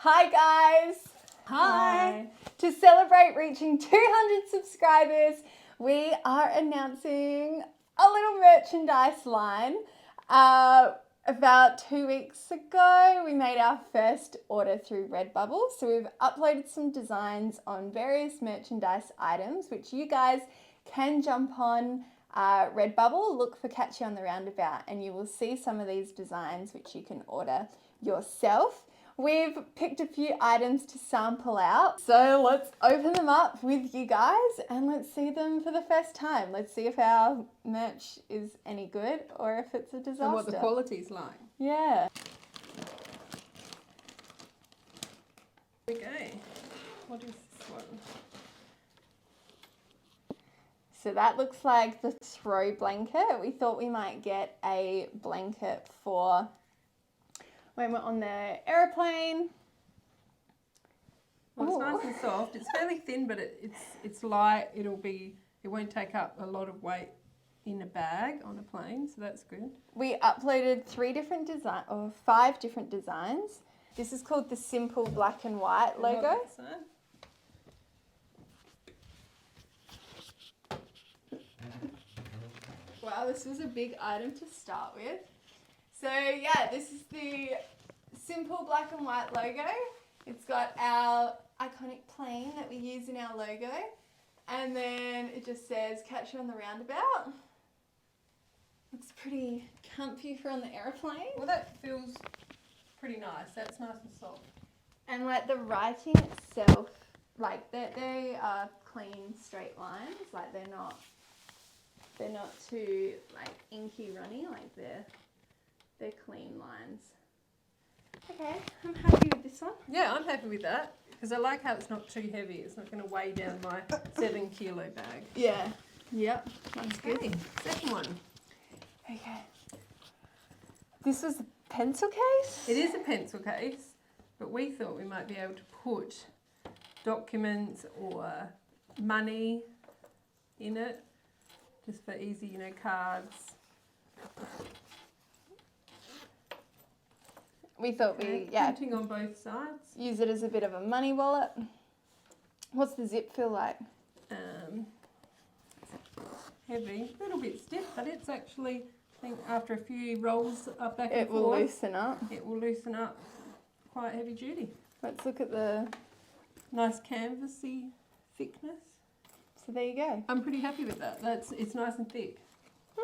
Hi guys! Hi. To celebrate reaching 200 subscribers, we are announcing a little merchandise line. About 2 weeks ago, we made our first order through Redbubble. So we've uploaded some designs on various merchandise items, which you guys can jump on Redbubble, look for Catchy on the Roundabout, and you will see some of these designs which you can order yourself. We've picked a few items to sample out, so let's open them up with you guys and let's see them for the first time. Let's see if our merch is any good or if it's a disaster. And what the quality's like. Yeah. Here we go. What is this one? So that looks like the throw blanket. We thought we might get a blanket for when we're on the aeroplane. Well, it's Ooh. nice and soft. It's fairly thin, but it's light. It won't take up a lot of weight in a bag on a plane, so that's good. We uploaded 5 different designs. This is called the Simple Black and White logo. Wow, this was a big item to start with. So yeah, this is the Simple Black and White logo. It's got our iconic plane that we use in our logo. And then it just says Catchy on the Roundabout. Looks pretty comfy for on the aeroplane. Well, that feels pretty nice. That's nice and soft. And like the writing itself, like they are clean, straight lines. Like they're not too like inky runny. Like they're clean lines. Okay, I'm happy with this one. Yeah, I'm happy with that because I like how it's not too heavy. It's not going to weigh down my 7 kilo bag. Yeah. Yep. That's good. Okay, second one. Okay. This was a pencil case? It is a pencil case, but we thought we might be able to put documents or money in it, just for easy, cards. We thought Printing on both sides. use it as a bit of a money wallet. What's the zip feel like? Heavy, a little bit stiff, but it's actually, I think after a few rolls up back It and will forth, loosen up. it will loosen up. Quite heavy duty. Let's look at the... Nice canvasy thickness. So there you go. I'm pretty happy with that. It's nice and thick.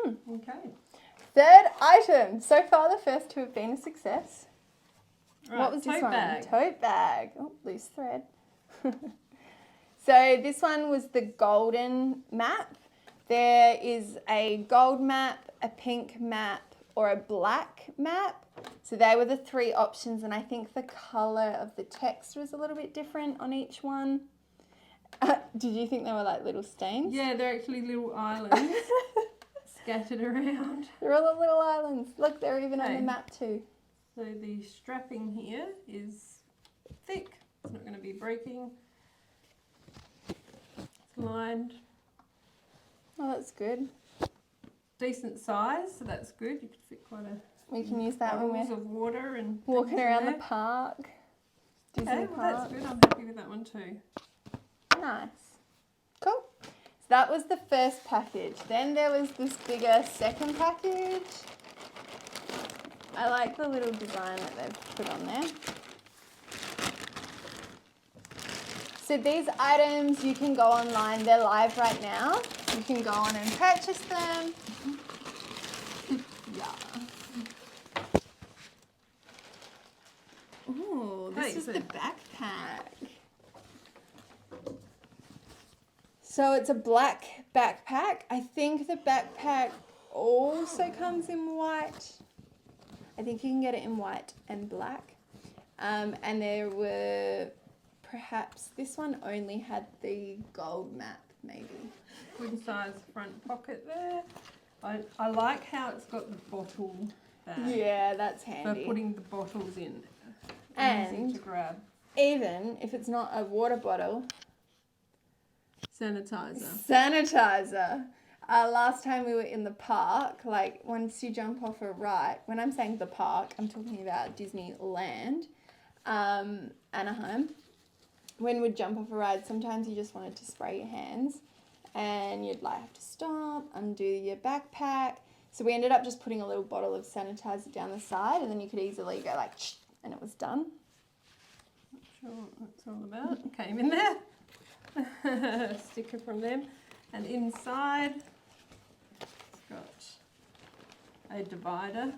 Okay. Third item. So far the first 2 have been a success. Right, What was this tote one? bag. Tote bag. Oh, loose thread. So this one was the golden map. There is a gold map, a pink map, or a black map. So they were the 3 options, and I think the colour of the text was a little bit different on each one. Did you think they were like little stains? Yeah, they're actually little islands scattered around. They're all the little islands. Look, they're even on the Okay. map too. So the strapping here is thick. It's not going to be breaking. It's lined. Oh, that's good. Decent size, so that's good. You could fit quite a We can use that when bottles we're of water and walking things in around the there. park. Disney Okay, well Park. that's good. I'm happy with that one too. Nice. Cool. So that was the first package. Then there was this bigger second package. I like the little design that they've put on there. So these items, you can go online. They're live right now. You can go on and purchase them. Yeah. Ooh, this Okay, is so- the backpack. So it's a black backpack. I think the backpack also comes in white. I think you can get it in white and black. And there were perhaps, this one only had the gold map maybe. Good size front pocket there. I like how it's got the bottle bag Yeah, that's for handy. putting the bottles in. And- Easy to grab. Even if it's not a water bottle, Sanitizer. sanitizer. Last time we were in the park, like once you jump off a ride, when I'm saying the park, I'm talking about Disneyland. Anaheim. When we'd jump off a ride, sometimes you just wanted to spray your hands and you'd like have to stop, undo your backpack. So we ended up just putting a little bottle of sanitizer down the side, and then you could easily go like, shh, and it was done. Not sure what that's all about. Came in there. Sticker from them. And inside, it's got a divider.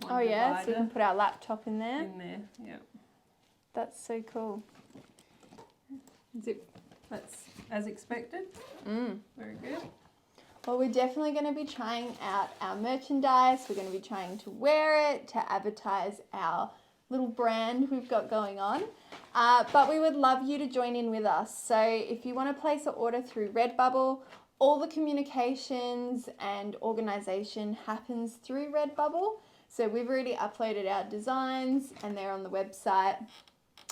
One Oh yeah, so you divider can put our laptop in there. in there. Yep. That's so cool. Zip. That's as expected. Very good. Well, we're definitely going to be trying out our merchandise. We're going to be trying to wear it to advertise our little brand we've got going on. But we would love you to join in with us. So if you want to place an order through Redbubble, all the communications and organisation happens through Redbubble. So we've already uploaded our designs and they're on the website,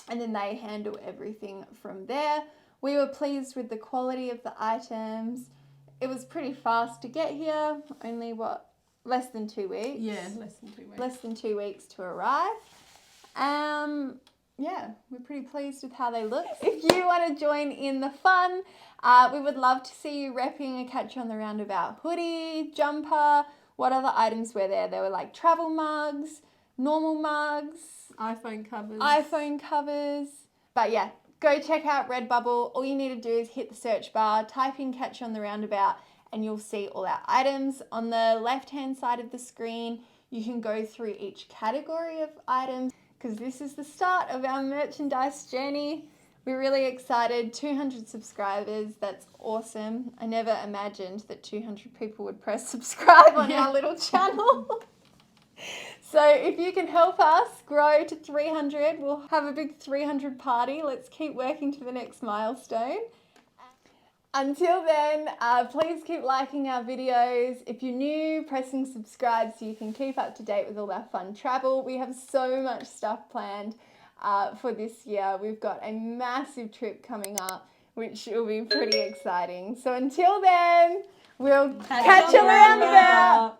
and then they handle everything from there. We were pleased with the quality of the items. It was pretty fast to get here, only less than 2 weeks? Yeah, less than 2 weeks. Less than 2 weeks to arrive. Yeah, we're pretty pleased with how they look. If you want to join in the fun, we would love to see you repping a Catch You on the Roundabout hoodie, jumper. What other items were there? There were like travel mugs, normal mugs, iPhone covers. iPhone covers. But yeah, go check out Redbubble. All you need to do is hit the search bar, type in Catch You on the Roundabout, and you'll see all our items. On the left-hand side of the screen, you can go through each category of items, because this is the start of our merchandise journey. We're really excited. 200 subscribers. That's awesome. I never imagined that 200 people would press subscribe on our little channel. So if you can help us grow to 300, we'll have a big 300 party. Let's keep working to the next milestone. Until then, please keep liking our videos. If you're new, pressing subscribe so you can keep up to date with all our fun travel. We have so much stuff planned for this year. We've got a massive trip coming up, which will be pretty exciting. So until then, we'll catch you on the roundabout.